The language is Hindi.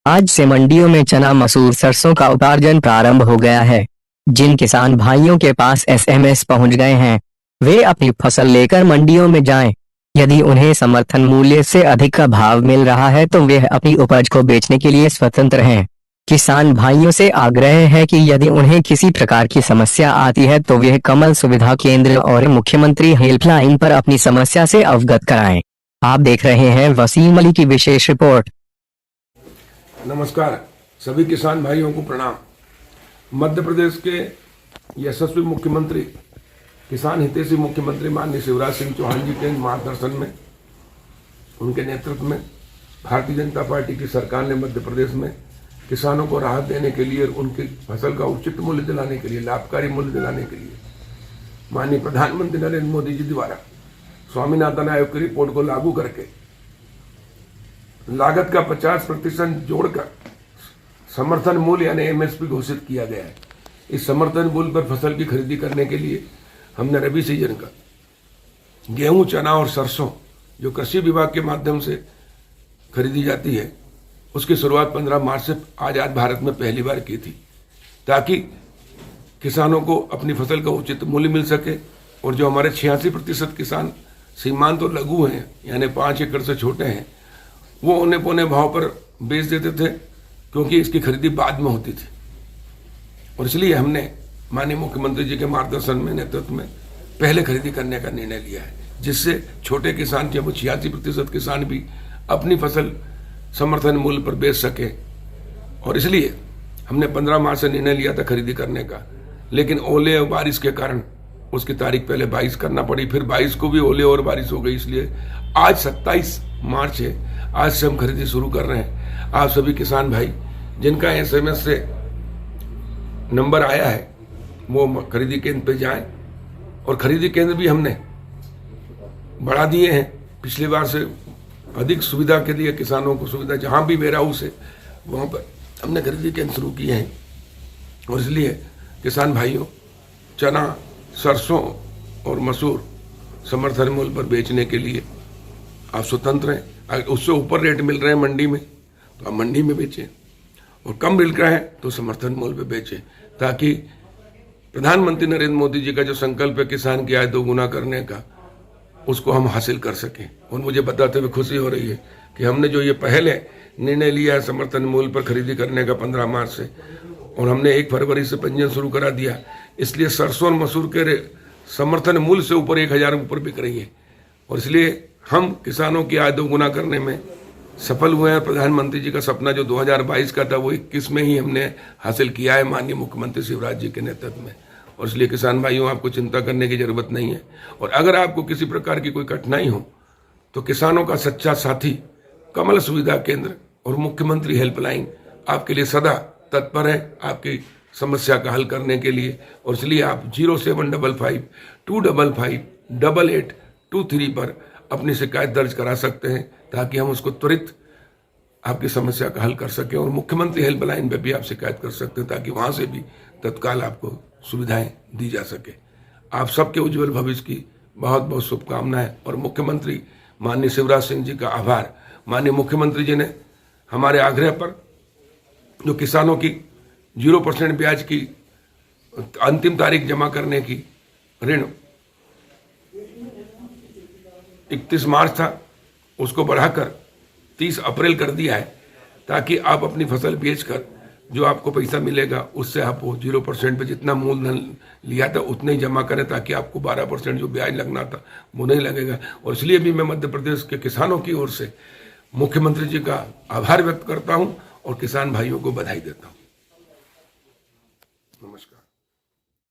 आज से मंडियों में चना मसूर सरसों का उपार्जन प्रारंभ हो गया है। जिन किसान भाइयों के पास एसएमएस पहुंच गए हैं, वे अपनी फसल लेकर मंडियों में जाएं। यदि उन्हें समर्थन मूल्य से अधिक का भाव मिल रहा है तो वे अपनी उपज को बेचने के लिए स्वतंत्र हैं। किसान भाइयों से आग्रह है कि यदि उन्हें किसी प्रकार की समस्या आती है तो वे कमल सुविधा केंद्र और मुख्यमंत्री हेल्पलाइन पर अपनी समस्या से अवगत कराएं। आप देख रहे हैं वसीम अली की विशेष रिपोर्ट। नमस्कार, सभी किसान भाइयों को प्रणाम। मध्य प्रदेश के यशस्वी मुख्यमंत्री, किसान हितैषी मुख्यमंत्री माननीय शिवराज सिंह चौहान जी के मार्गदर्शन में, उनके नेतृत्व में भारतीय जनता पार्टी की सरकार ने मध्य प्रदेश में किसानों को राहत देने के लिए, उनकी फसल का उचित मूल्य दिलाने के लिए, लाभकारी मूल्य दिलाने के लिए माननीय प्रधानमंत्री नरेंद्र मोदी जी द्वारा स्वामीनाथन आयोग की रिपोर्ट को लागू करके लागत का 50% जोड़कर समर्थन मूल्य यानी एमएसपी घोषित किया गया है। इस समर्थन मूल्य पर फसल की खरीदी करने के लिए हमने रबी सीजन का गेहूं, चना और सरसों जो कृषि विभाग के माध्यम से खरीदी जाती है, उसकी शुरुआत 15 मार्च से आजाद भारत में पहली बार की थी, ताकि किसानों को अपनी फसल का उचित मूल्य मिल सके। और जो हमारे 86% किसान सीमांत और लघु हैं, यानी 5 एकड़ से छोटे हैं, वो औने पौने भाव पर बेच देते थे, क्योंकि इसकी खरीदी बाद में होती थी। और इसलिए हमने माननीय मुख्यमंत्री जी के मार्गदर्शन में, नेतृत्व में पहले खरीदी करने का निर्णय लिया है, जिससे छोटे किसान, जब 86% किसान भी अपनी फसल समर्थन मूल्य पर बेच सके। और इसलिए हमने 15 मार्च से निर्णय लिया था खरीदी करने का, लेकिन ओले और बारिश के कारण उसकी तारीख पहले 22 करना पड़ी, फिर 22 को भी ओले और बारिश हो गई, इसलिए आज 27 मार्च है। आज से हम खरीदी शुरू कर रहे हैं। आप सभी किसान भाई जिनका एसएमएस से नंबर आया है, वो खरीदी केंद्र पे जाएं। और खरीदी केंद्र भी हमने बढ़ा दिए हैं, पिछली बार से अधिक सुविधा के लिए किसानों को सुविधा, जहां भी वेयर हाउस है वहां पर हमने खरीदी केंद्र शुरू किए हैं। और इसलिए किसान भाइयों, चना, सरसों और मसूर समर्थन मूल्य पर बेचने के लिए आप स्वतंत्र हैं। अगर उससे ऊपर रेट मिल रहे हैं मंडी में तो आप मंडी में बेचें, और कम मिल रहा है तो समर्थन मूल्य पे बेचें, ताकि प्रधानमंत्री नरेंद्र मोदी जी का जो संकल्प है किसान की आय दोगुना करने का, उसको हम हासिल कर सकें। और मुझे बताते हुए खुशी हो रही है कि हमने जो ये पहले निर्णय लिया है समर्थन मूल्य पर खरीदी करने का 15 मार्च से, और हमने 1 फरवरी से पंजीयन शुरू करा दिया, इसलिए सरसों और मसूर के समर्थन मूल्य से ऊपर 1000 ऊपर बिक रही है। और इसलिए हम किसानों की आय दोगुना करने में सफल हुए हैं। प्रधानमंत्री जी का सपना जो 2022 का था, वो 21 में ही हमने हासिल किया है माननीय मुख्यमंत्री शिवराज जी के नेतृत्व में। और इसलिए किसान भाइयों, आपको चिंता करने की जरूरत नहीं है। और अगर आपको किसी प्रकार की कोई कठिनाई हो तो किसानों का सच्चा साथी कमल सुविधा केंद्र और मुख्यमंत्री हेल्पलाइन आपके लिए सदा तत्पर है, आपकी समस्या का हल करने के लिए। और इसलिए आप 0755 255 8823 पर अपनी शिकायत दर्ज करा सकते हैं, ताकि हम उसको त्वरित आपकी समस्या का हल कर सकें। और मुख्यमंत्री हेल्पलाइन पे भी आप शिकायत कर सकते हैं, ताकि वहां से भी तत्काल आपको सुविधाएं दी जा सके। आप सबके उज्जवल भविष्य की बहुत बहुत शुभकामनाएं। और मुख्यमंत्री माननीय शिवराज सिंह जी का आभार। माननीय मुख्यमंत्री जी ने हमारे आग्रह पर जो किसानों की 0% ब्याज की अंतिम तारीख जमा करने की ऋण 31 मार्च था, उसको बढ़ाकर 30 अप्रैल कर दिया है, ताकि आप अपनी फसल बेचकर जो आपको पैसा मिलेगा उससे आप 0% पे जितना मूलधन लिया था उतने ही जमा करें, ताकि आपको 12% जो ब्याज लगना था वो नहीं लगेगा। और इसलिए भी मैं मध्य प्रदेश के किसानों की ओर से मुख्यमंत्री जी का आभार व्यक्त करता हूं और किसान भाइयों को बधाई देता हूं। नमस्कार।